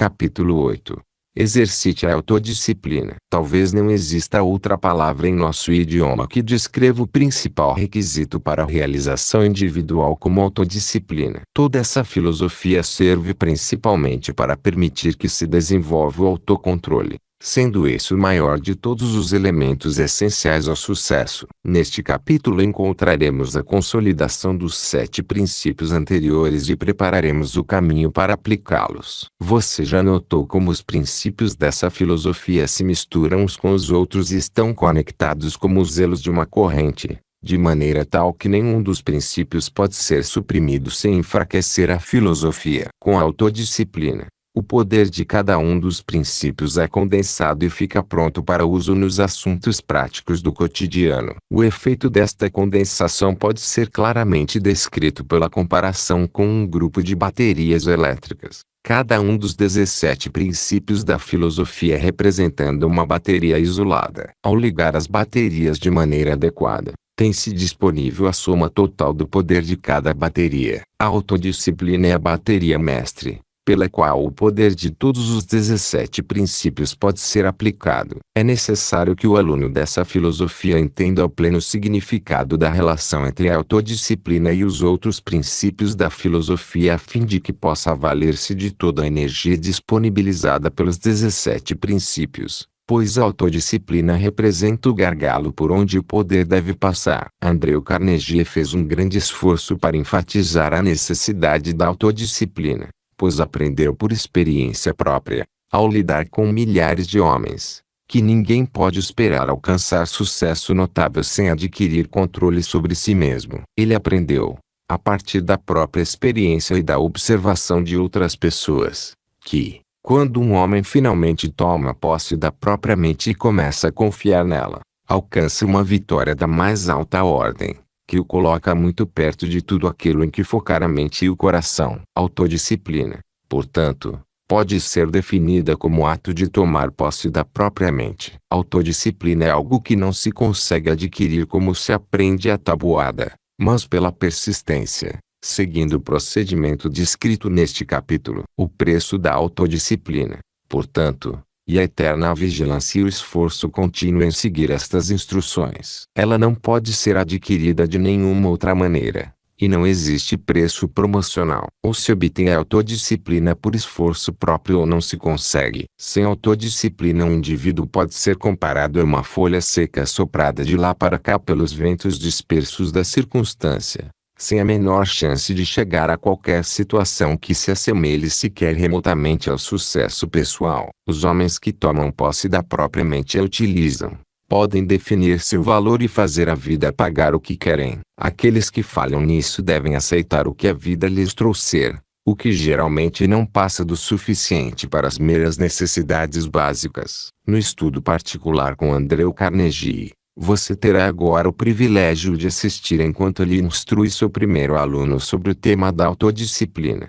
Capítulo 8. Exercite a autodisciplina. Talvez não exista outra palavra em nosso idioma que descreva o principal requisito para a realização individual como autodisciplina. Toda essa filosofia serve principalmente para permitir que se desenvolva o autocontrole, sendo esse o maior de todos os elementos essenciais ao sucesso. Neste capítulo encontraremos a consolidação dos 7 princípios anteriores e prepararemos o caminho para aplicá-los. Você já notou como os princípios dessa filosofia se misturam uns com os outros e estão conectados como os elos de uma corrente, de maneira tal que nenhum dos princípios pode ser suprimido sem enfraquecer a filosofia. Com a autodisciplina, o poder de cada um dos princípios é condensado e fica pronto para uso nos assuntos práticos do cotidiano. O efeito desta condensação pode ser claramente descrito pela comparação com um grupo de baterias elétricas. Cada um dos 17 princípios da filosofia representando uma bateria isolada. Ao ligar as baterias de maneira adequada, tem-se disponível a soma total do poder de cada bateria. A autodisciplina é a bateria mestre, pela qual o poder de todos os 17 princípios pode ser aplicado. É necessário que o aluno dessa filosofia entenda o pleno significado da relação entre a autodisciplina e os outros princípios da filosofia a fim de que possa valer-se de toda a energia disponibilizada pelos 17 princípios, pois a autodisciplina representa o gargalo por onde o poder deve passar. Andrew Carnegie fez um grande esforço para enfatizar a necessidade da autodisciplina, pois aprendeu por experiência própria, ao lidar com milhares de homens, que ninguém pode esperar alcançar sucesso notável sem adquirir controle sobre si mesmo. Ele aprendeu, a partir da própria experiência e da observação de outras pessoas, que, quando um homem finalmente toma posse da própria mente e começa a confiar nela, alcança uma vitória da mais alta ordem, que o coloca muito perto de tudo aquilo em que focar a mente e o coração. Autodisciplina, portanto, pode ser definida como o ato de tomar posse da própria mente. Autodisciplina é algo que não se consegue adquirir como se aprende a tabuada, mas pela persistência, seguindo o procedimento descrito neste capítulo. O preço da autodisciplina, portanto, e a eterna vigilância e o esforço contínuo em seguir estas instruções. Ela não pode ser adquirida de nenhuma outra maneira, e não existe preço promocional. Ou se obtém a autodisciplina por esforço próprio ou não se consegue. Sem autodisciplina um indivíduo pode ser comparado a uma folha seca soprada de lá para cá pelos ventos dispersos da circunstância, sem a menor chance de chegar a qualquer situação que se assemelhe sequer remotamente ao sucesso pessoal. Os homens que tomam posse da própria mente e a utilizam, podem definir seu valor e fazer a vida pagar o que querem. Aqueles que falham nisso devem aceitar o que a vida lhes trouxer, o que geralmente não passa do suficiente para as meras necessidades básicas. No estudo particular com Andrew Carnegie, você terá agora o privilégio de assistir enquanto ele instrui seu primeiro aluno sobre o tema da autodisciplina.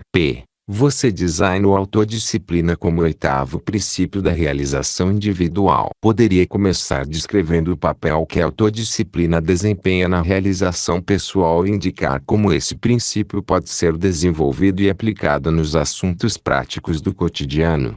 Você designou a autodisciplina como o 8º princípio da realização individual. Poderia começar descrevendo o papel que a autodisciplina desempenha na realização pessoal e indicar como esse princípio pode ser desenvolvido e aplicado nos assuntos práticos do cotidiano.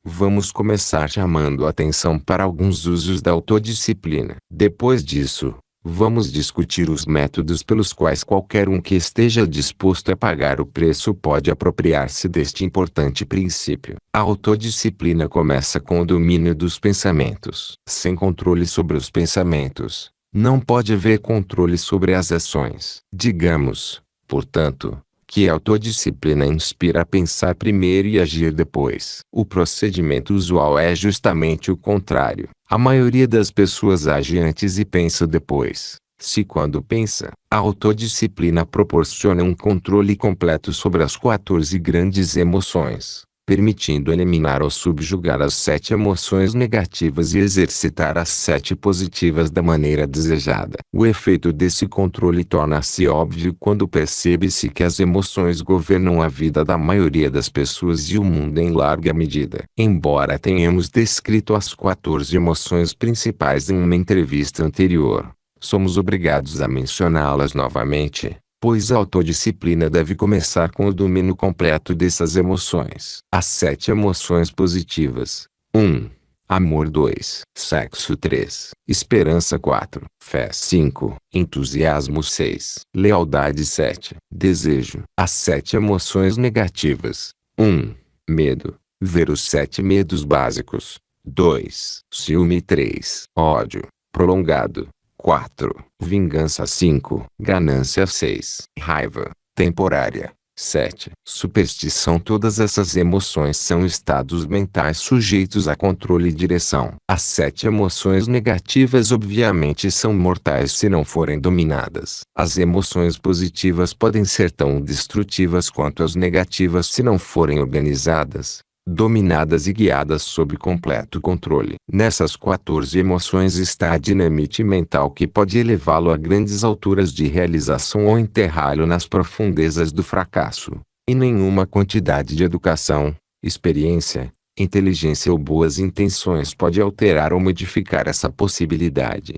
Vamos começar chamando a atenção para alguns usos da autodisciplina. Depois disso, vamos discutir os métodos pelos quais qualquer um que esteja disposto a pagar o preço pode apropriar-se deste importante princípio. A autodisciplina começa com o domínio dos pensamentos. Sem controle sobre os pensamentos, não pode haver controle sobre as ações. Digamos, portanto, que a autodisciplina inspira a pensar primeiro e agir depois. O procedimento usual é justamente o contrário. A maioria das pessoas age antes e pensa depois. Se quando pensa, a autodisciplina proporciona um controle completo sobre as 14 grandes emoções, permitindo eliminar ou subjugar as 7 emoções negativas e exercitar as 7 positivas da maneira desejada. O efeito desse controle torna-se óbvio quando percebe-se que as emoções governam a vida da maioria das pessoas e o mundo em larga medida. Embora tenhamos descrito as 14 emoções principais em uma entrevista anterior, somos obrigados a mencioná-las novamente, pois a autodisciplina deve começar com o domínio completo dessas emoções. As 7 emoções positivas. 1. Amor. 2. Sexo. 3. Esperança. 4. Fé. 5. Entusiasmo. 6. Lealdade. 7. Desejo. As 7 emoções negativas. 1. Medo. Ver os 7 medos básicos. 2. Ciúme. 3. Ódio prolongado. 4. Vingança. 5. Ganância. 6. Raiva temporária. 7. Superstição. Todas essas emoções são estados mentais sujeitos a controle e direção. As 7 emoções negativas obviamente são mortais se não forem dominadas. As emoções positivas podem ser tão destrutivas quanto as negativas se não forem organizadas, dominadas e guiadas sob completo controle. Nessas 14 emoções está a dinamite mental que pode elevá-lo a grandes alturas de realização ou enterrá-lo nas profundezas do fracasso. E nenhuma quantidade de educação, experiência, inteligência ou boas intenções pode alterar ou modificar essa possibilidade.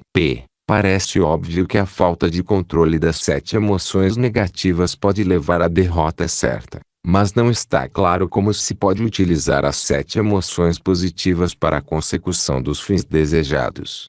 Parece óbvio que a falta de controle das 7 emoções negativas pode levar à derrota certa. Mas não está claro como se pode utilizar as 7 emoções positivas para a consecução dos fins desejados.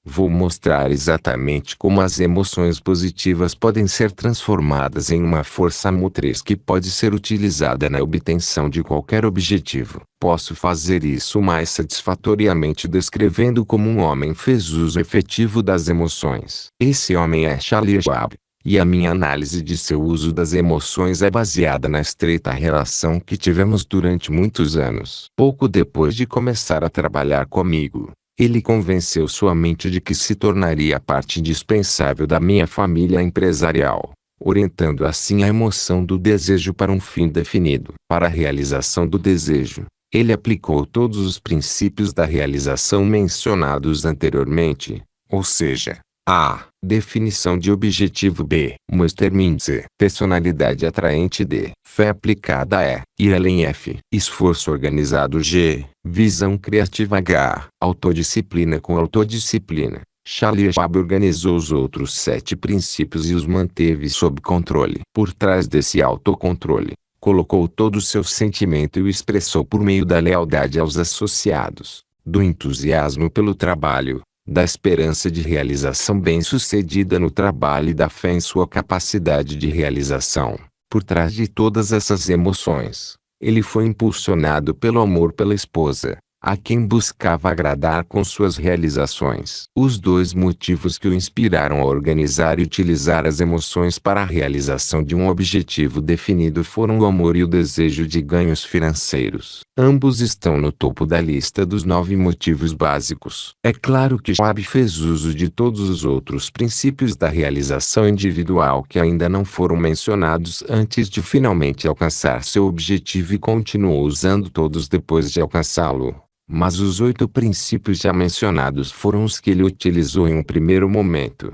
Vou mostrar exatamente como as emoções positivas podem ser transformadas em uma força motriz que pode ser utilizada na obtenção de qualquer objetivo. Posso fazer isso mais satisfatoriamente descrevendo como um homem fez uso efetivo das emoções. Esse homem é Charles Schwab. E a minha análise de seu uso das emoções é baseada na estreita relação que tivemos durante muitos anos. Pouco depois de começar a trabalhar comigo, ele convenceu sua mente de que se tornaria parte indispensável da minha família empresarial, orientando assim a emoção do desejo para um fim definido. Para a realização do desejo, ele aplicou todos os princípios da realização mencionados anteriormente, ou seja, A. Definição de objetivo. B. Mustermann. C. Personalidade atraente. D. Fé aplicada. E. Ir além. F. Esforço organizado. G. Visão criativa. H. Autodisciplina. Com autodisciplina, Charles Schwab organizou os outros 7 princípios e os manteve sob controle. Por trás desse autocontrole, colocou todo o seu sentimento e o expressou por meio da lealdade aos associados, do entusiasmo pelo trabalho, da esperança de realização bem-sucedida no trabalho e da fé em sua capacidade de realização. Por trás de todas essas emoções, ele foi impulsionado pelo amor pela esposa, a quem buscava agradar com suas realizações. Os 2 motivos que o inspiraram a organizar e utilizar as emoções para a realização de um objetivo definido foram o amor e o desejo de ganhos financeiros. Ambos estão no topo da lista dos 9 motivos básicos. É claro que Schwab fez uso de todos os outros princípios da realização individual que ainda não foram mencionados antes de finalmente alcançar seu objetivo e continuou usando todos depois de alcançá-lo. Mas os 8 princípios já mencionados foram os que ele utilizou em um primeiro momento.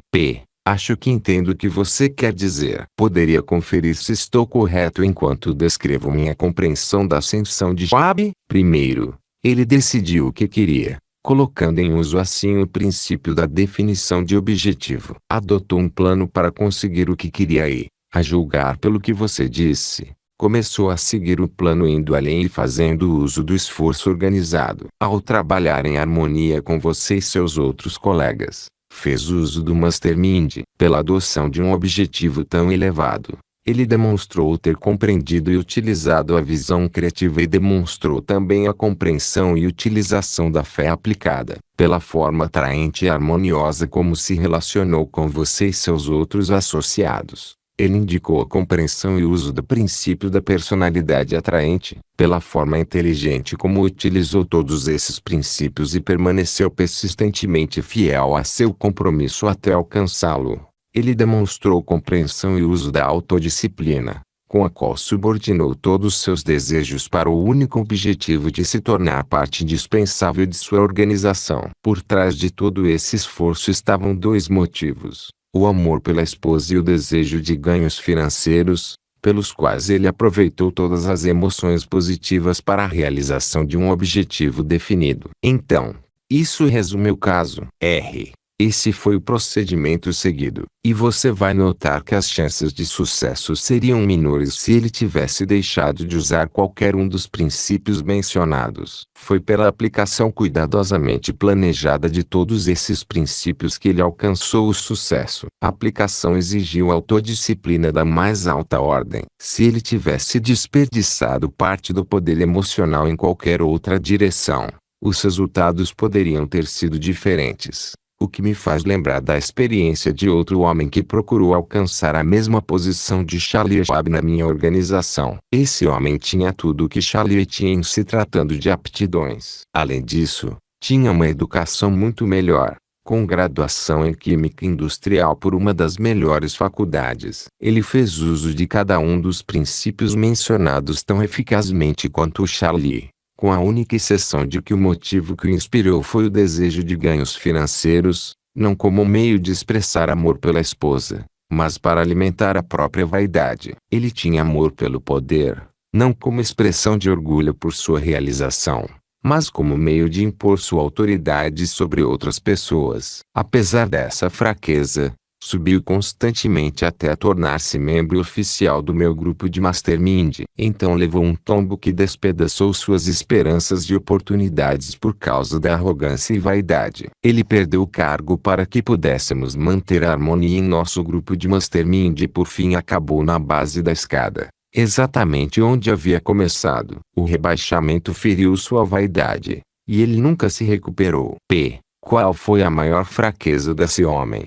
Acho que entendo o que você quer dizer. Poderia conferir se estou correto enquanto descrevo minha compreensão da ascensão de Schwab? Primeiro, ele decidiu o que queria, colocando em uso assim o princípio da definição de objetivo. Adotou um plano para conseguir o que queria e, a julgar pelo que você disse, começou a seguir o plano indo além e fazendo uso do esforço organizado. Ao trabalhar em harmonia com você e seus outros colegas, fez uso do Mastermind. Pela adoção de um objetivo tão elevado, ele demonstrou ter compreendido e utilizado a visão criativa e demonstrou também a compreensão e utilização da fé aplicada. Pela forma atraente e harmoniosa como se relacionou com você e seus outros associados, ele indicou a compreensão e uso do princípio da personalidade atraente. Pela forma inteligente como utilizou todos esses princípios e permaneceu persistentemente fiel a seu compromisso até alcançá-lo, ele demonstrou compreensão e uso da autodisciplina, com a qual subordinou todos seus desejos para o único objetivo de se tornar parte indispensável de sua organização. Por trás de todo esse esforço estavam 2 motivos: o amor pela esposa e o desejo de ganhos financeiros, pelos quais ele aproveitou todas as emoções positivas para a realização de um objetivo definido. Então, isso resume o caso. Esse foi o procedimento seguido, e você vai notar que as chances de sucesso seriam menores se ele tivesse deixado de usar qualquer um dos princípios mencionados. Foi pela aplicação cuidadosamente planejada de todos esses princípios que ele alcançou o sucesso. A aplicação exigiu autodisciplina da mais alta ordem. Se ele tivesse desperdiçado parte do poder emocional em qualquer outra direção, os resultados poderiam ter sido diferentes. O que me faz lembrar da experiência de outro homem que procurou alcançar a mesma posição de Charlie Schwab na minha organização. Esse homem tinha tudo o que Charlie tinha em se tratando de aptidões. Além disso, tinha uma educação muito melhor, com graduação em Química Industrial por uma das melhores faculdades. Ele fez uso de cada um dos princípios mencionados tão eficazmente quanto o Charlie, com a única exceção de que o motivo que o inspirou foi o desejo de ganhos financeiros, não como meio de expressar amor pela esposa, mas para alimentar a própria vaidade. Ele tinha amor pelo poder, não como expressão de orgulho por sua realização, mas como meio de impor sua autoridade sobre outras pessoas. Apesar dessa fraqueza, subiu constantemente até tornar-se membro oficial do meu grupo de Mastermind. Então levou um tombo que despedaçou suas esperanças de oportunidades por causa da arrogância e vaidade. Ele perdeu o cargo para que pudéssemos manter a harmonia em nosso grupo de Mastermind e por fim acabou na base da escada, exatamente onde havia começado. O rebaixamento feriu sua vaidade, e ele nunca se recuperou. Qual foi a maior fraqueza desse homem?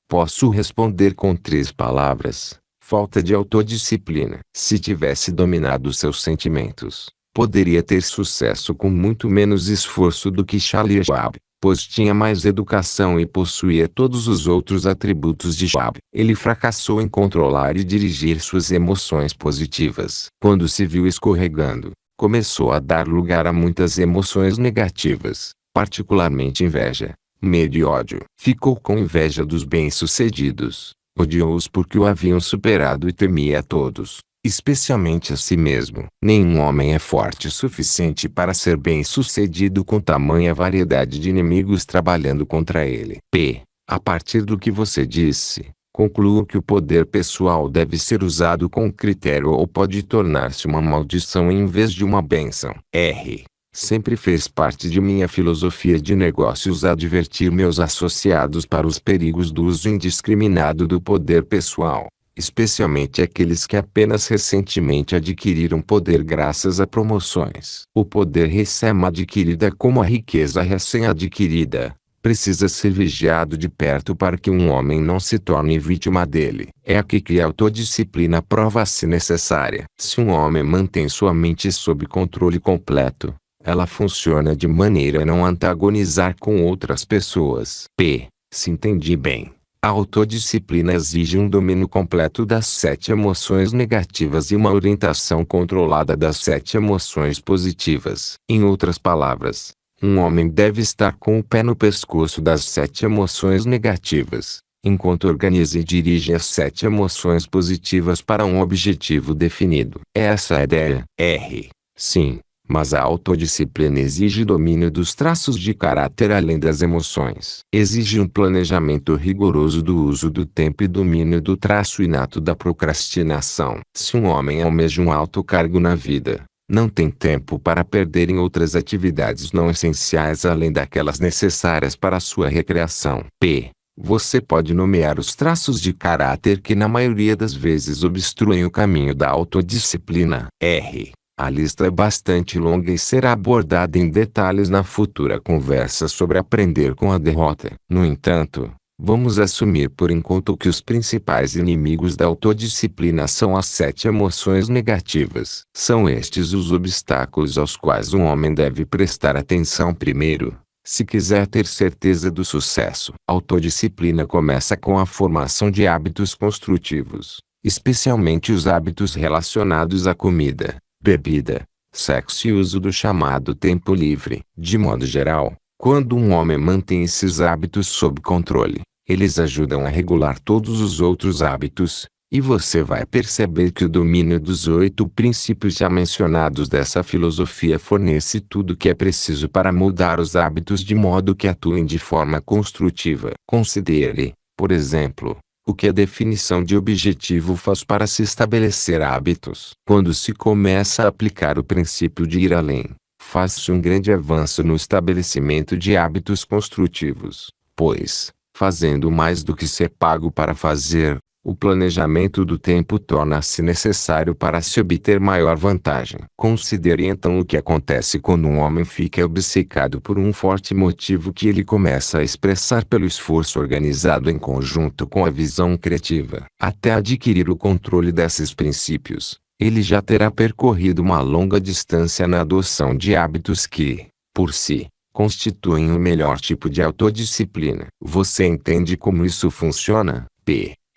Posso responder com 3 palavras: falta de autodisciplina. Se tivesse dominado seus sentimentos, poderia ter sucesso com muito menos esforço do que Charlie Schwab, pois tinha mais educação e possuía todos os outros atributos de Schwab. Ele fracassou em controlar e dirigir suas emoções positivas. Quando se viu escorregando, começou a dar lugar a muitas emoções negativas, particularmente inveja, medo e ódio. Ficou com inveja dos bem-sucedidos, odiou-os porque o haviam superado e temia a todos, especialmente a si mesmo. Nenhum homem é forte o suficiente para ser bem-sucedido com tamanha variedade de inimigos trabalhando contra ele. A partir do que você disse, concluo que o poder pessoal deve ser usado com critério ou pode tornar-se uma maldição em vez de uma bênção. Sempre fez parte de minha filosofia de negócios advertir meus associados para os perigos do uso indiscriminado do poder pessoal, especialmente aqueles que apenas recentemente adquiriram poder graças a promoções. O poder recém-adquirido é como a riqueza recém-adquirida, precisa ser vigiado de perto para que um homem não se torne vítima dele. É aqui que a autodisciplina prova-se necessária. Se um homem mantém sua mente sob controle completo, ela funciona de maneira a não antagonizar com outras pessoas. Se entendi bem, a autodisciplina exige um domínio completo das 7 emoções negativas e uma orientação controlada das 7 emoções positivas. Em outras palavras, um homem deve estar com o pé no pescoço das 7 emoções negativas, enquanto organiza e dirige as 7 emoções positivas para um objetivo definido. Essa é a ideia. Sim. Mas a autodisciplina exige domínio dos traços de caráter além das emoções. Exige um planejamento rigoroso do uso do tempo e domínio do traço inato da procrastinação. Se um homem almeja um alto cargo na vida, não tem tempo para perder em outras atividades não essenciais além daquelas necessárias para sua recreação. Você pode nomear os traços de caráter que na maioria das vezes obstruem o caminho da autodisciplina. A lista é bastante longa e será abordada em detalhes na futura conversa sobre aprender com a derrota. No entanto, vamos assumir por enquanto que os principais inimigos da autodisciplina são as 7 emoções negativas. São estes os obstáculos aos quais um homem deve prestar atenção primeiro, se quiser ter certeza do sucesso. A autodisciplina começa com a formação de hábitos construtivos, especialmente os hábitos relacionados à comida, bebida, sexo e uso do chamado tempo livre. De modo geral, quando um homem mantém esses hábitos sob controle, eles ajudam a regular todos os outros hábitos, E você vai perceber que o domínio dos 8 princípios já mencionados dessa filosofia fornece tudo o que é preciso para mudar os hábitos de modo que atuem de forma construtiva. Considere, por exemplo, o que a definição de objetivo faz para se estabelecer hábitos. Quando se começa a aplicar o princípio de ir além, faz-se um grande avanço no estabelecimento de hábitos construtivos, pois, fazendo mais do que ser pago para fazer, o planejamento do tempo torna-se necessário para se obter maior vantagem. Considere então o que acontece quando um homem fica obcecado por um forte motivo que ele começa a expressar pelo esforço organizado em conjunto com a visão criativa. Até adquirir o controle desses princípios, ele já terá percorrido uma longa distância na adoção de hábitos que, por si, constituem o melhor tipo de autodisciplina. Você entende como isso funciona?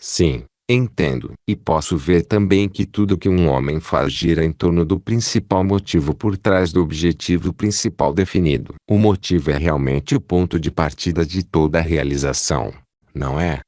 Sim, entendo. E posso ver também que tudo que um homem faz gira em torno do principal motivo por trás do objetivo principal definido. O motivo é realmente o ponto de partida de toda a realização, não é?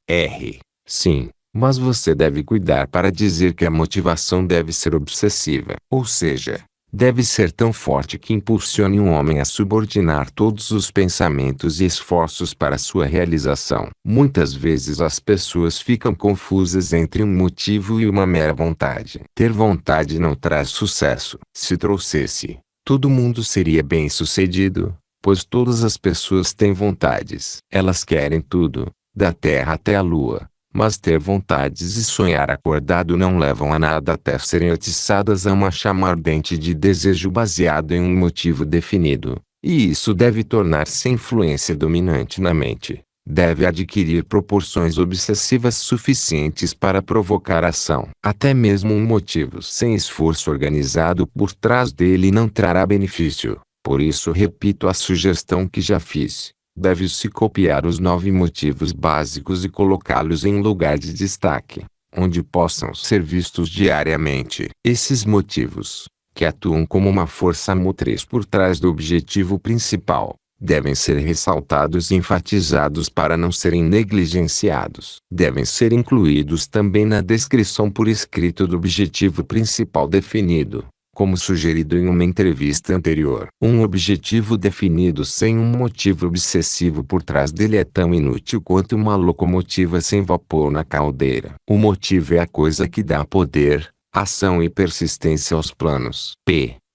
Sim, mas você deve cuidar para dizer que a motivação deve ser obsessiva. Ou seja, deve ser tão forte que impulsione um homem a subordinar todos os pensamentos e esforços para sua realização. Muitas vezes as pessoas ficam confusas entre um motivo e uma mera vontade. Ter vontade não traz sucesso. Se trouxesse, todo mundo seria bem-sucedido, pois todas as pessoas têm vontades. Elas querem tudo, da terra até a lua. Mas ter vontades e sonhar acordado não levam a nada até serem atiçadas a uma chama ardente de desejo baseado em um motivo definido. E isso deve tornar-se influência dominante na mente. Deve adquirir proporções obsessivas suficientes para provocar ação. Até mesmo um motivo sem esforço organizado por trás dele não trará benefício. Por isso repito a sugestão que já fiz. Deve-se copiar os 9 motivos básicos e colocá-los em lugar de destaque, onde possam ser vistos diariamente. Esses motivos, que atuam como uma força motriz por trás do objetivo principal, devem ser ressaltados e enfatizados para não serem negligenciados. Devem ser incluídos também na descrição por escrito do objetivo principal definido, como sugerido em uma entrevista anterior. Um objetivo definido sem um motivo obsessivo por trás dele é tão inútil quanto uma locomotiva sem vapor na caldeira. O motivo é a coisa que dá poder, ação e persistência aos planos.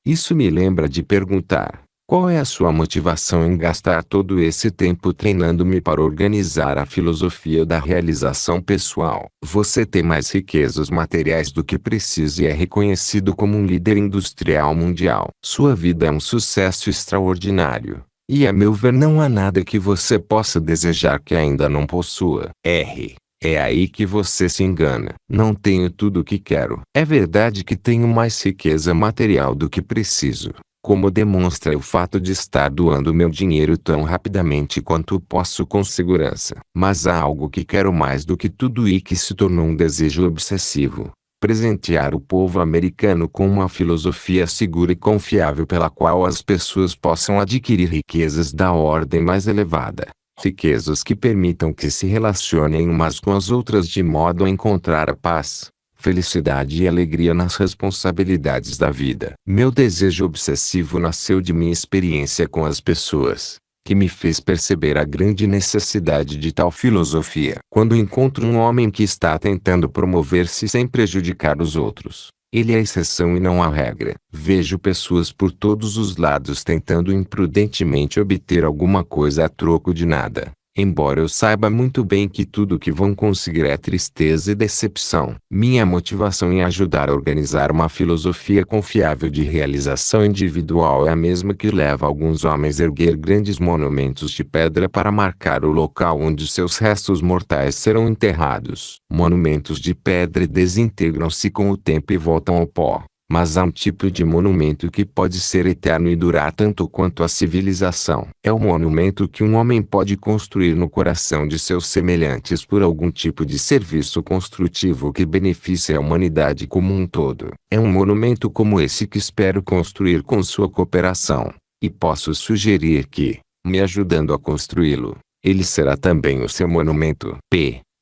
Isso me lembra de perguntar: qual é a sua motivação em gastar todo esse tempo treinando-me para organizar a filosofia da realização pessoal? Você tem mais riquezas materiais do que precisa e é reconhecido como um líder industrial mundial. Sua vida é um sucesso extraordinário. E a meu ver não há nada que você possa desejar que ainda não possua. É aí que você se engana. Não tenho tudo o que quero. É verdade que tenho mais riqueza material do que preciso, como demonstra o fato de estar doando meu dinheiro tão rapidamente quanto posso com segurança. Mas há algo que quero mais do que tudo e que se tornou um desejo obsessivo: presentear o povo americano com uma filosofia segura e confiável pela qual as pessoas possam adquirir riquezas da ordem mais elevada. Riquezas que permitam que se relacionem umas com as outras de modo a encontrar a paz, felicidade e alegria nas responsabilidades da vida. Meu desejo obsessivo nasceu de minha experiência com as pessoas, que me fez perceber a grande necessidade de tal filosofia. Quando encontro um homem que está tentando promover-se sem prejudicar os outros, ele é a exceção e não a regra. Vejo pessoas por todos os lados tentando imprudentemente obter alguma coisa a troco de nada, embora eu saiba muito bem que tudo o que vão conseguir é tristeza e decepção. Minha motivação em ajudar a organizar uma filosofia confiável de realização individual é a mesma que leva alguns homens a erguer grandes monumentos de pedra para marcar o local onde seus restos mortais serão enterrados. Monumentos de pedra desintegram-se com o tempo e voltam ao pó. Mas há um tipo de monumento que pode ser eterno e durar tanto quanto a civilização. É o monumento que um homem pode construir no coração de seus semelhantes por algum tipo de serviço construtivo que beneficie a humanidade como um todo. É um monumento como esse que espero construir com sua cooperação. E posso sugerir que, me ajudando a construí-lo, ele será também o seu monumento.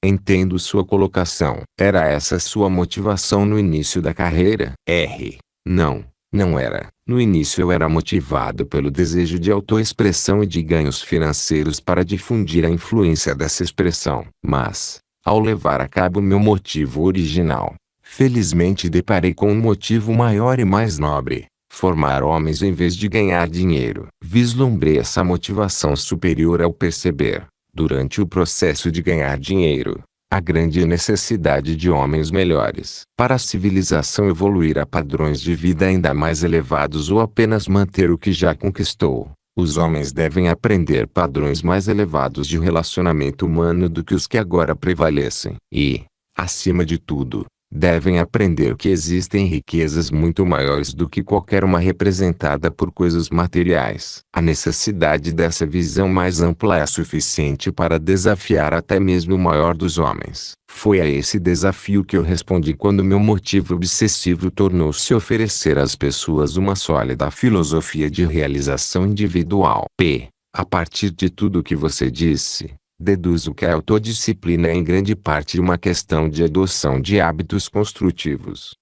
Entendo sua colocação. Era essa sua motivação no início da carreira? Não, não era. No início eu era motivado pelo desejo de autoexpressão e de ganhos financeiros para difundir a influência dessa expressão. Mas, ao levar a cabo meu motivo original, felizmente deparei com um motivo maior e mais nobre: formar homens em vez de ganhar dinheiro. Vislumbrei essa motivação superior ao perceber, durante o processo de ganhar dinheiro, a grande necessidade de homens melhores. Para a civilização evoluir a padrões de vida ainda mais elevados ou apenas manter o que já conquistou, os homens devem aprender padrões mais elevados de relacionamento humano do que os que agora prevalecem. E, acima de tudo, devem aprender que existem riquezas muito maiores do que qualquer uma representada por coisas materiais. A necessidade dessa visão mais ampla é suficiente para desafiar até mesmo o maior dos homens. Foi a esse desafio que eu respondi quando meu motivo obsessivo tornou-se oferecer às pessoas uma sólida filosofia de realização individual. A partir de tudo o que você disse, deduzo que a autodisciplina é em grande parte uma questão de adoção de hábitos construtivos.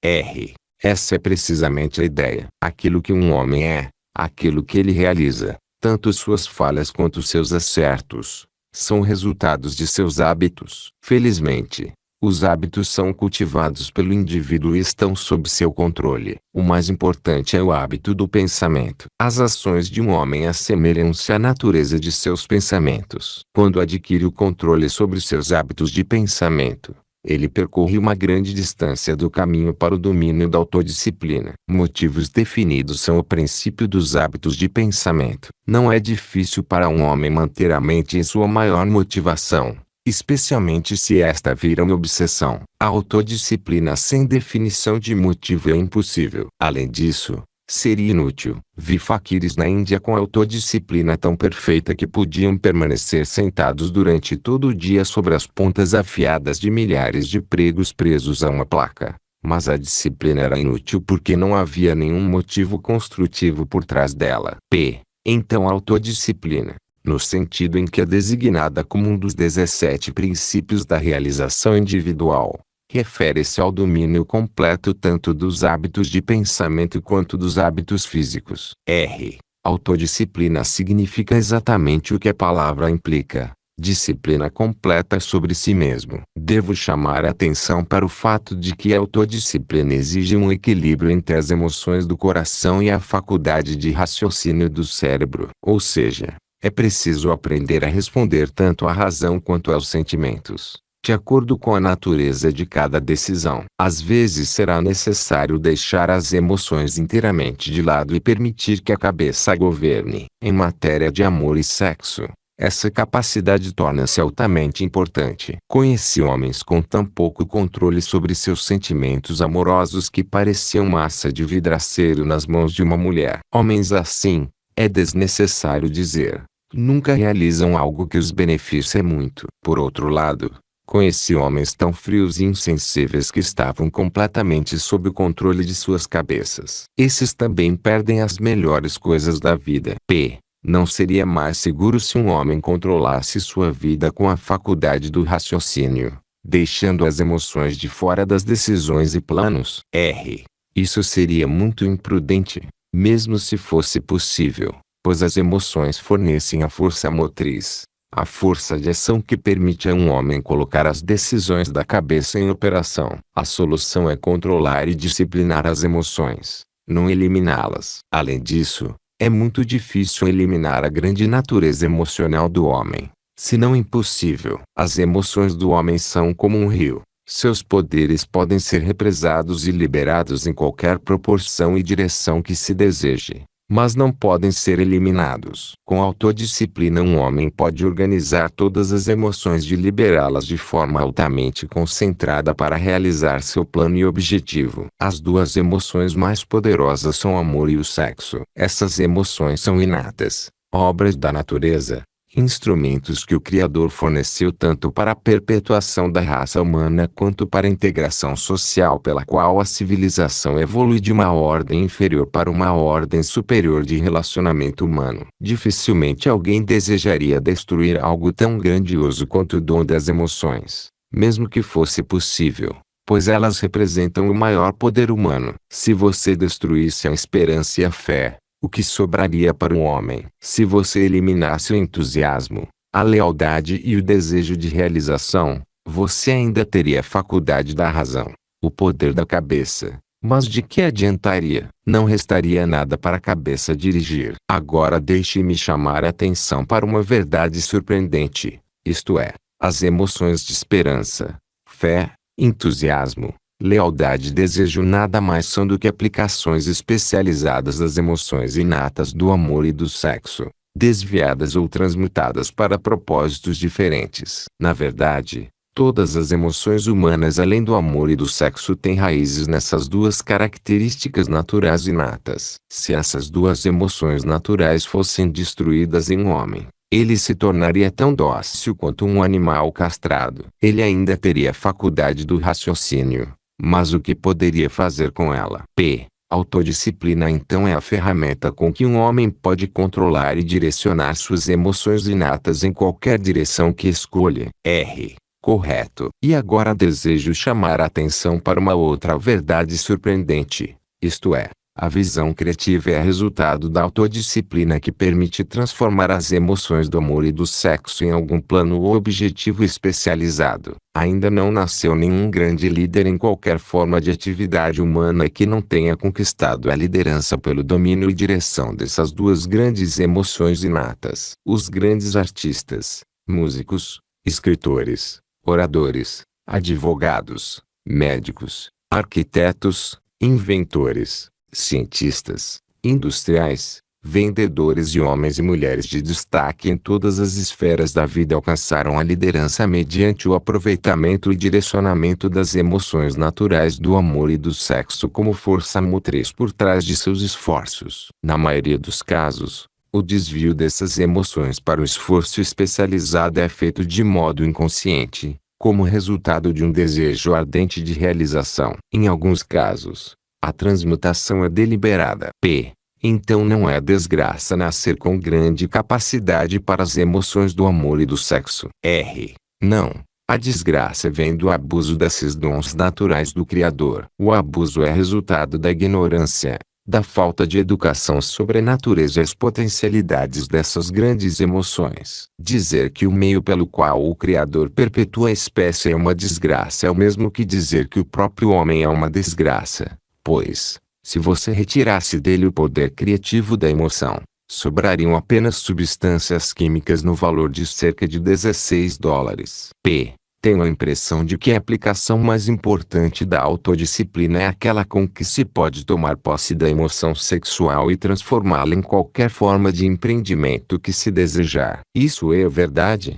Essa é precisamente a ideia. Aquilo que um homem é, aquilo que ele realiza, tanto suas falhas quanto seus acertos, são resultados de seus hábitos. Felizmente, os hábitos são cultivados pelo indivíduo e estão sob seu controle. O mais importante é o hábito do pensamento. As ações de um homem assemelham-se à natureza de seus pensamentos. Quando adquire o controle sobre seus hábitos de pensamento, ele percorre uma grande distância do caminho para o domínio da autodisciplina. Motivos definidos são o princípio dos hábitos de pensamento. Não é difícil para um homem manter a mente em sua maior motivação, especialmente se esta vira uma obsessão. A autodisciplina sem definição de motivo é impossível. Além disso, seria inútil. Vi faquires na Índia com autodisciplina tão perfeita que podiam permanecer sentados durante todo o dia sobre as pontas afiadas de milhares de pregos presos a uma placa. Mas a disciplina era inútil porque não havia nenhum motivo construtivo por trás dela. Então a autodisciplina, no sentido em que é designada como um dos 17 princípios da realização individual, refere-se ao domínio completo tanto dos hábitos de pensamento quanto dos hábitos físicos. Autodisciplina significa exatamente o que a palavra implica: disciplina completa sobre si mesmo. Devo chamar a atenção para o fato de que a autodisciplina exige um equilíbrio entre as emoções do coração e a faculdade de raciocínio do cérebro. Ou seja, é preciso aprender a responder tanto à razão quanto aos sentimentos, de acordo com a natureza de cada decisão. Às vezes será necessário deixar as emoções inteiramente de lado e permitir que a cabeça governe. Em matéria de amor e sexo, essa capacidade torna-se altamente importante. Conheci homens com tão pouco controle sobre seus sentimentos amorosos que pareciam massa de vidraceiro nas mãos de uma mulher. Homens assim, é desnecessário dizer, nunca realizam algo que os beneficie muito. Por outro lado, conheci homens tão frios e insensíveis que estavam completamente sob o controle de suas cabeças. Esses também perdem as melhores coisas da vida. Não seria mais seguro se um homem controlasse sua vida com a faculdade do raciocínio, deixando as emoções de fora das decisões e planos? Isso seria muito imprudente, mesmo se fosse possível, pois as emoções fornecem a força motriz, a força de ação que permite a um homem colocar as decisões da cabeça em operação. A solução é controlar e disciplinar as emoções, não eliminá-las. Além disso, é muito difícil eliminar a grande natureza emocional do homem, se não impossível. As emoções do homem são como um rio. Seus poderes podem ser represados e liberados em qualquer proporção e direção que se deseje, mas não podem ser eliminados. Com autodisciplina um homem pode organizar todas as emoções e liberá-las de forma altamente concentrada para realizar seu plano e objetivo. As duas emoções mais poderosas são o amor e o sexo. Essas emoções são inatas, obras da natureza, instrumentos que o Criador forneceu tanto para a perpetuação da raça humana quanto para a integração social pela qual a civilização evolui de uma ordem inferior para uma ordem superior de relacionamento humano. Dificilmente alguém desejaria destruir algo tão grandioso quanto o dom das emoções, mesmo que fosse possível, pois elas representam o maior poder humano. Se você destruísse a esperança e a fé, o que sobraria para o homem? Se você eliminasse o entusiasmo, a lealdade e o desejo de realização, você ainda teria a faculdade da razão, o poder da cabeça. Mas de que adiantaria? Não restaria nada para a cabeça dirigir. Agora deixe-me chamar a atenção para uma verdade surpreendente, isto é, as emoções de esperança, fé, entusiasmo, lealdade e desejo nada mais são do que aplicações especializadas das emoções inatas do amor e do sexo, desviadas ou transmutadas para propósitos diferentes. Na verdade, todas as emoções humanas além do amor e do sexo têm raízes nessas duas características naturais inatas. Se essas duas emoções naturais fossem destruídas em um homem, ele se tornaria tão dócil quanto um animal castrado. Ele ainda teria a faculdade do raciocínio, mas o que poderia fazer com ela? Autodisciplina então é a ferramenta com que um homem pode controlar e direcionar suas emoções inatas em qualquer direção que escolha. Correto. E agora desejo chamar a atenção para uma outra verdade surpreendente, isto é, a visão criativa é resultado da autodisciplina que permite transformar as emoções do amor e do sexo em algum plano ou objetivo especializado. Ainda não nasceu nenhum grande líder em qualquer forma de atividade humana que não tenha conquistado a liderança pelo domínio e direção dessas duas grandes emoções inatas. Os grandes artistas, músicos, escritores, oradores, advogados, médicos, arquitetos, inventores, cientistas, industriais, vendedores e homens e mulheres de destaque em todas as esferas da vida alcançaram a liderança mediante o aproveitamento e direcionamento das emoções naturais do amor e do sexo como força motriz por trás de seus esforços. Na maioria dos casos, o desvio dessas emoções para o esforço especializado é feito de modo inconsciente, como resultado de um desejo ardente de realização. Em alguns casos, a transmutação é deliberada. Então não é desgraça nascer com grande capacidade para as emoções do amor e do sexo. Não. A desgraça vem do abuso desses dons naturais do Criador. O abuso é resultado da ignorância, da falta de educação sobre a natureza e as potencialidades dessas grandes emoções. Dizer que o meio pelo qual o Criador perpetua a espécie é uma desgraça é o mesmo que dizer que o próprio homem é uma desgraça, pois, se você retirasse dele o poder criativo da emoção, sobrariam apenas substâncias químicas no valor de cerca de $16. Tenho a impressão de que a aplicação mais importante da autodisciplina é aquela com que se pode tomar posse da emoção sexual e transformá-la em qualquer forma de empreendimento que se desejar. Isso é verdade?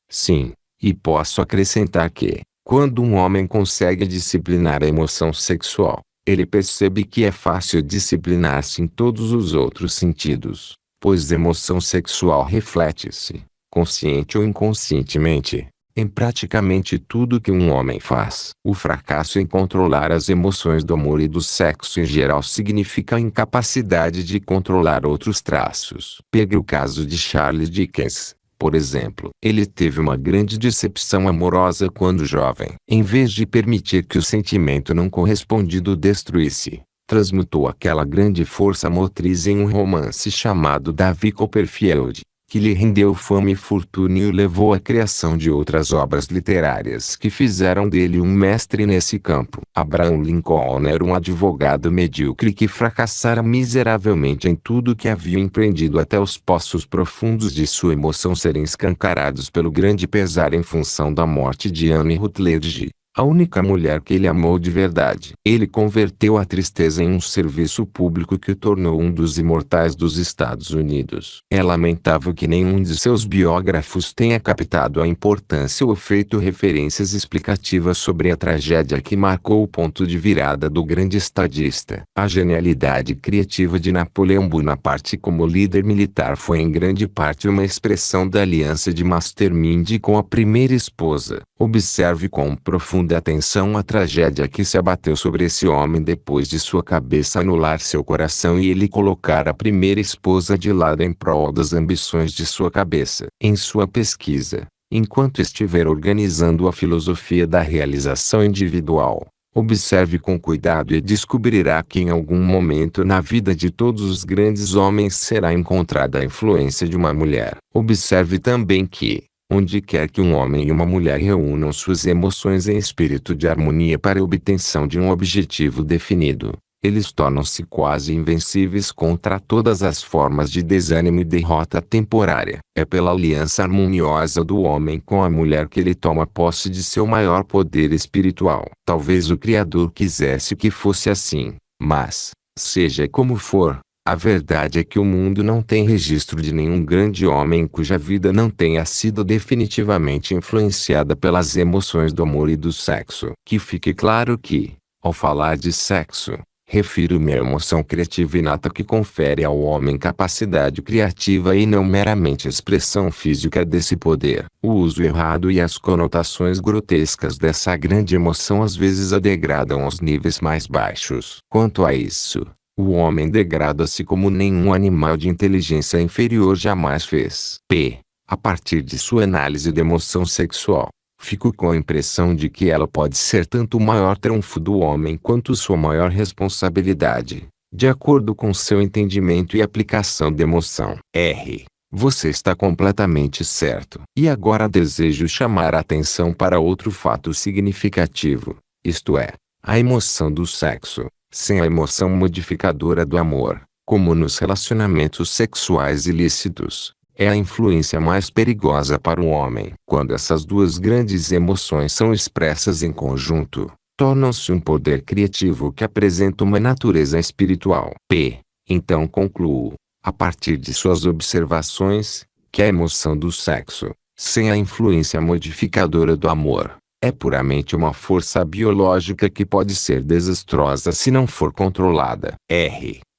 Sim. E posso acrescentar que, quando um homem consegue disciplinar a emoção sexual, ele percebe que é fácil disciplinar-se em todos os outros sentidos, pois a emoção sexual reflete-se, consciente ou inconscientemente, em praticamente tudo que um homem faz. O fracasso em controlar as emoções do amor e do sexo em geral significa a incapacidade de controlar outros traços. Pegue o caso de Charles Dickens, por exemplo. Ele teve uma grande decepção amorosa quando jovem. Em vez de permitir que o sentimento não correspondido destruísse, transmutou aquela grande força motriz em um romance chamado Davi Copperfield, que lhe rendeu fama e fortuna e o levou à criação de outras obras literárias que fizeram dele um mestre nesse campo. Abraham Lincoln era um advogado medíocre que fracassara miseravelmente em tudo que havia empreendido até os poços profundos de sua emoção serem escancarados pelo grande pesar em função da morte de Anne Rutledge, a única mulher que ele amou de verdade. Ele converteu a tristeza em um serviço público que o tornou um dos imortais dos Estados Unidos. É lamentável que nenhum de seus biógrafos tenha captado a importância ou feito referências explicativas sobre a tragédia que marcou o ponto de virada do grande estadista. A genialidade criativa de Napoleão Bonaparte como líder militar foi em grande parte uma expressão da aliança de Mastermind com a primeira esposa. Observe com profunda atenção a tragédia que se abateu sobre esse homem depois de sua cabeça anular seu coração e ele colocar a primeira esposa de lado em prol das ambições de sua cabeça. Em sua pesquisa, Enquanto estiver organizando a filosofia da realização individual, observe com cuidado e descobrirá que em algum momento na vida de todos os grandes homens será encontrada a influência de uma mulher. Observe também que, onde quer que um homem e uma mulher reúnam suas emoções em espírito de harmonia para a obtenção de um objetivo definido, eles tornam-se quase invencíveis contra todas as formas de desânimo e derrota temporária. É pela aliança harmoniosa do homem com a mulher que ele toma posse de seu maior poder espiritual. Talvez o Criador quisesse que fosse assim, mas, seja como for, a verdade é que o mundo não tem registro de nenhum grande homem cuja vida não tenha sido definitivamente influenciada pelas emoções do amor e do sexo. Que fique claro que, ao falar de sexo, refiro-me à emoção criativa inata que confere ao homem capacidade criativa e não meramente a expressão física desse poder. O uso errado e as conotações grotescas dessa grande emoção às vezes a degradam aos níveis mais baixos. Quanto a isso, o homem degrada-se como nenhum animal de inteligência inferior jamais fez. A partir de sua análise da emoção sexual, fico com a impressão de que ela pode ser tanto o maior triunfo do homem quanto sua maior responsabilidade, de acordo com seu entendimento e aplicação da emoção. Você está completamente certo. E agora desejo chamar a atenção para outro fato significativo, isto é, a emoção do sexo. Sem a emoção modificadora do amor, como nos relacionamentos sexuais ilícitos, é a influência mais perigosa para o homem. Quando essas duas grandes emoções são expressas em conjunto, tornam-se um poder criativo que apresenta uma natureza espiritual. Então concluo, a partir de suas observações, que a emoção do sexo, sem a influência modificadora do amor, é puramente uma força biológica que pode ser desastrosa se não for controlada.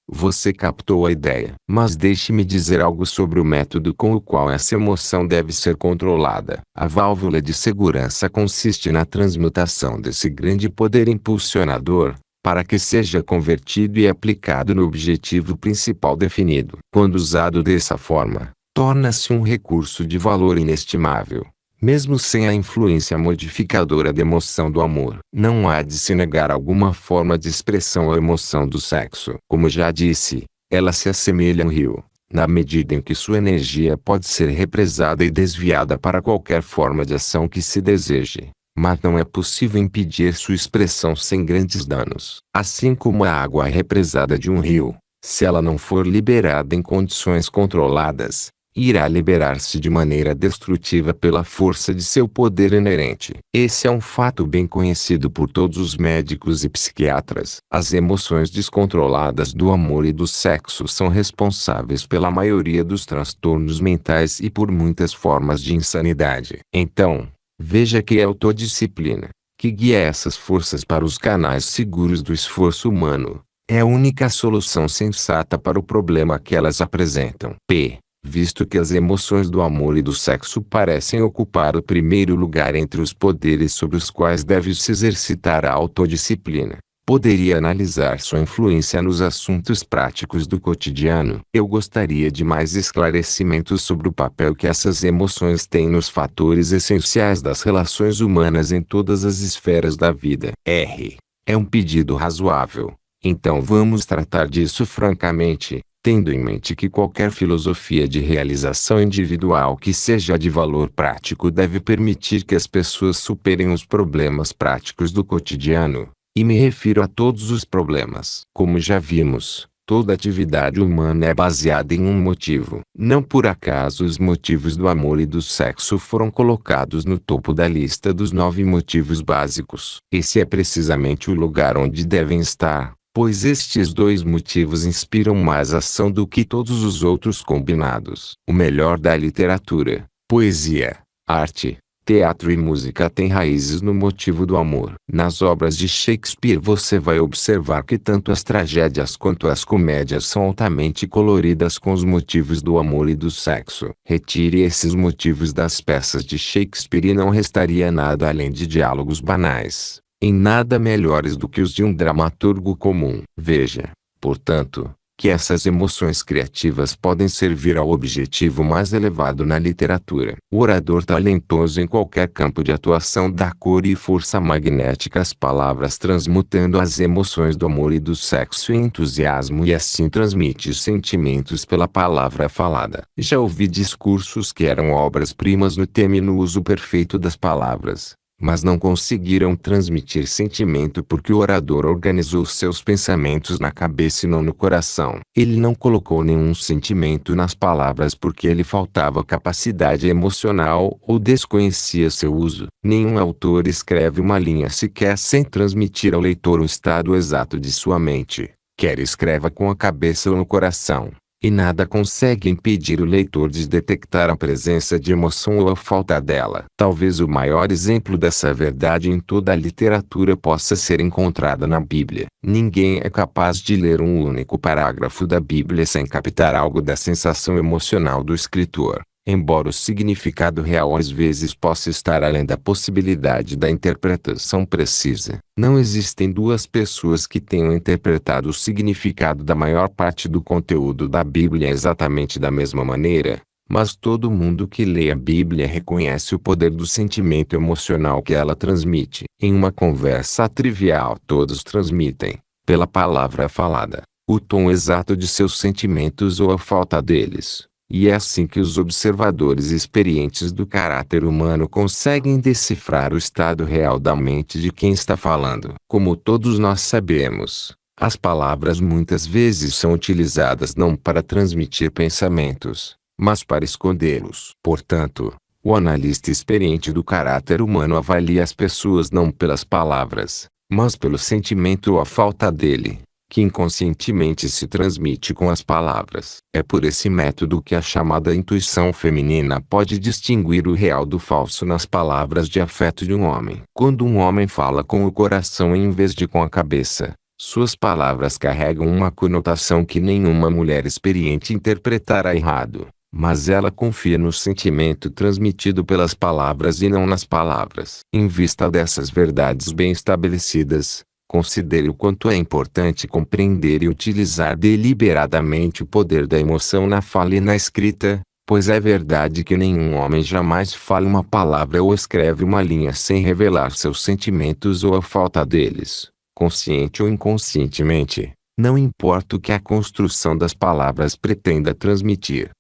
Você captou a ideia. Mas deixe-me dizer algo sobre o método com o qual essa emoção deve ser controlada. A válvula de segurança consiste na transmutação desse grande poder impulsionador, para que seja convertido e aplicado no objetivo principal definido. Quando usado dessa forma, torna-se um recurso de valor inestimável, mesmo sem a influência modificadora da emoção do amor. Não há de se negar alguma forma de expressão à emoção do sexo. Como já disse, ela se assemelha a um rio, na medida em que sua energia pode ser represada e desviada para qualquer forma de ação que se deseje, mas não é possível impedir sua expressão sem grandes danos. Assim como a água represada de um rio, se ela não for liberada em condições controladas, irá liberar-se de maneira destrutiva pela força de seu poder inerente. Esse é um fato bem conhecido por todos os médicos e psiquiatras. As emoções descontroladas do amor e do sexo são responsáveis pela maioria dos transtornos mentais e por muitas formas de insanidade. Então, veja que a autodisciplina, que guia essas forças para os canais seguros do esforço humano, é a única solução sensata para o problema que elas apresentam. Visto que as emoções do amor e do sexo parecem ocupar o primeiro lugar entre os poderes sobre os quais deve-se exercitar a autodisciplina, poderia analisar sua influência nos assuntos práticos do cotidiano. Eu gostaria de mais esclarecimentos sobre o papel que essas emoções têm nos fatores essenciais das relações humanas em todas as esferas da vida. É um pedido razoável. Então vamos tratar disso francamente, tendo em mente que qualquer filosofia de realização individual que seja de valor prático deve permitir que as pessoas superem os problemas práticos do cotidiano, e me refiro a todos os problemas. Como já vimos, toda atividade humana é baseada em um motivo. Não por acaso os motivos do amor e do sexo foram colocados no topo da lista dos 9 motivos básicos. Esse é precisamente o lugar onde devem estar, pois estes 2 motivos inspiram mais ação do que todos os outros combinados. O melhor da literatura, poesia, arte, teatro e música tem raízes no motivo do amor. Nas obras de Shakespeare você vai observar que tanto as tragédias quanto as comédias são altamente coloridas com os motivos do amor e do sexo. Retire esses motivos das peças de Shakespeare e não restaria nada além de diálogos banais, em nada melhores do que os de um dramaturgo comum. Veja, portanto, que essas emoções criativas podem servir ao objetivo mais elevado na literatura. O orador talentoso em qualquer campo de atuação dá cor e força magnética às palavras, transmutando as emoções do amor e do sexo em entusiasmo, e assim transmite sentimentos pela palavra falada. Já ouvi discursos que eram obras-primas no tema e no uso perfeito das palavras, mas não conseguiram transmitir sentimento porque o orador organizou seus pensamentos na cabeça e não no coração. Ele não colocou nenhum sentimento nas palavras porque lhe faltava capacidade emocional ou desconhecia seu uso. Nenhum autor escreve uma linha sequer sem transmitir ao leitor o estado exato de sua mente, quer escreva com a cabeça ou no coração. E nada consegue impedir o leitor de detectar a presença de emoção ou a falta dela. Talvez o maior exemplo dessa verdade em toda a literatura possa ser encontrada na Bíblia. Ninguém é capaz de ler um único parágrafo da Bíblia sem captar algo da sensação emocional do escritor. Embora o significado real às vezes possa estar além da possibilidade da interpretação precisa, não existem duas pessoas que tenham interpretado o significado da maior parte do conteúdo da Bíblia exatamente da mesma maneira, mas todo mundo que lê a Bíblia reconhece o poder do sentimento emocional que ela transmite. Em uma conversa trivial todos transmitem, pela palavra falada, o tom exato de seus sentimentos ou a falta deles. E é assim que os observadores experientes do caráter humano conseguem decifrar o estado real da mente de quem está falando. Como todos nós sabemos, as palavras muitas vezes são utilizadas não para transmitir pensamentos, mas para escondê-los. Portanto, o analista experiente do caráter humano avalia as pessoas não pelas palavras, mas pelo sentimento ou a falta dele, que inconscientemente se transmite com as palavras. É por esse método que a chamada intuição feminina pode distinguir o real do falso nas palavras de afeto de um homem. Quando um homem fala com o coração em vez de com a cabeça, suas palavras carregam uma conotação que nenhuma mulher experiente interpretará errado, mas ela confia no sentimento transmitido pelas palavras e não nas palavras. Em vista dessas verdades bem estabelecidas, considere o quanto é importante compreender e utilizar deliberadamente o poder da emoção na fala e na escrita, pois é verdade que nenhum homem jamais fala uma palavra ou escreve uma linha sem revelar seus sentimentos ou a falta deles, consciente ou inconscientemente, não importa o que a construção das palavras pretenda transmitir.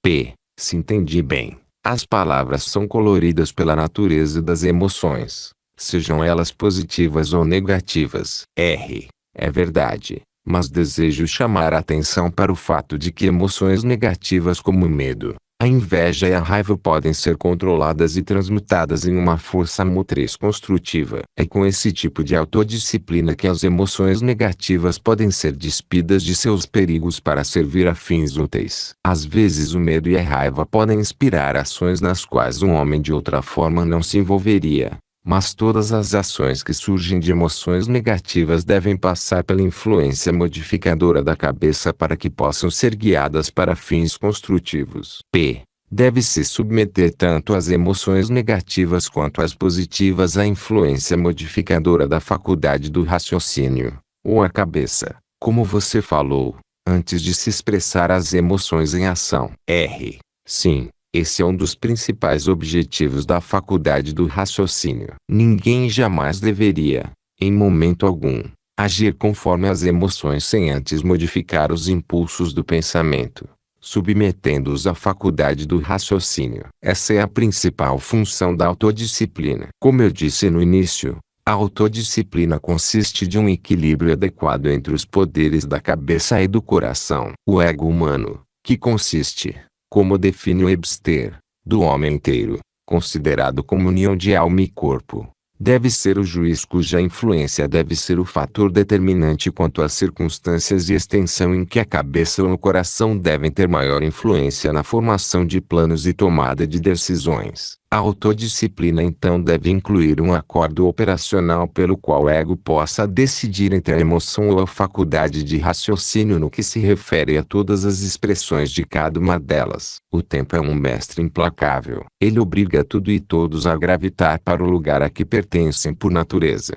Se entendi bem, as palavras são coloridas pela natureza das emoções, sejam elas positivas ou negativas. É verdade, mas desejo chamar a atenção para o fato de que emoções negativas como o medo, a inveja e a raiva podem ser controladas e transmutadas em uma força motriz construtiva. É com esse tipo de autodisciplina que as emoções negativas podem ser despidas de seus perigos para servir a fins úteis. Às vezes o medo e a raiva podem inspirar ações nas quais um homem de outra forma não se envolveria. Mas todas as ações que surgem de emoções negativas devem passar pela influência modificadora da cabeça para que possam ser guiadas para fins construtivos. Deve-se submeter tanto as emoções negativas quanto as positivas à influência modificadora da faculdade do raciocínio, ou a cabeça, como você falou, antes de se expressar as emoções em ação. Sim. Esse é um dos principais objetivos da faculdade do raciocínio. Ninguém jamais deveria, em momento algum, agir conforme as emoções sem antes modificar os impulsos do pensamento, submetendo-os à faculdade do raciocínio. Essa é a principal função da autodisciplina. Como eu disse no início, a autodisciplina consiste de um equilíbrio adequado entre os poderes da cabeça e do coração. O ego humano, que consiste, como define Webster, do homem inteiro, considerado como união de alma e corpo, deve ser o juiz cuja influência deve ser o fator determinante quanto às circunstâncias e extensão em que a cabeça ou o coração devem ter maior influência na formação de planos e tomada de decisões. A autodisciplina então deve incluir um acordo operacional pelo qual o ego possa decidir entre a emoção ou a faculdade de raciocínio no que se refere a todas as expressões de cada uma delas. O tempo é um mestre implacável. Ele obriga tudo e todos a gravitar para o lugar a que pertencem por natureza.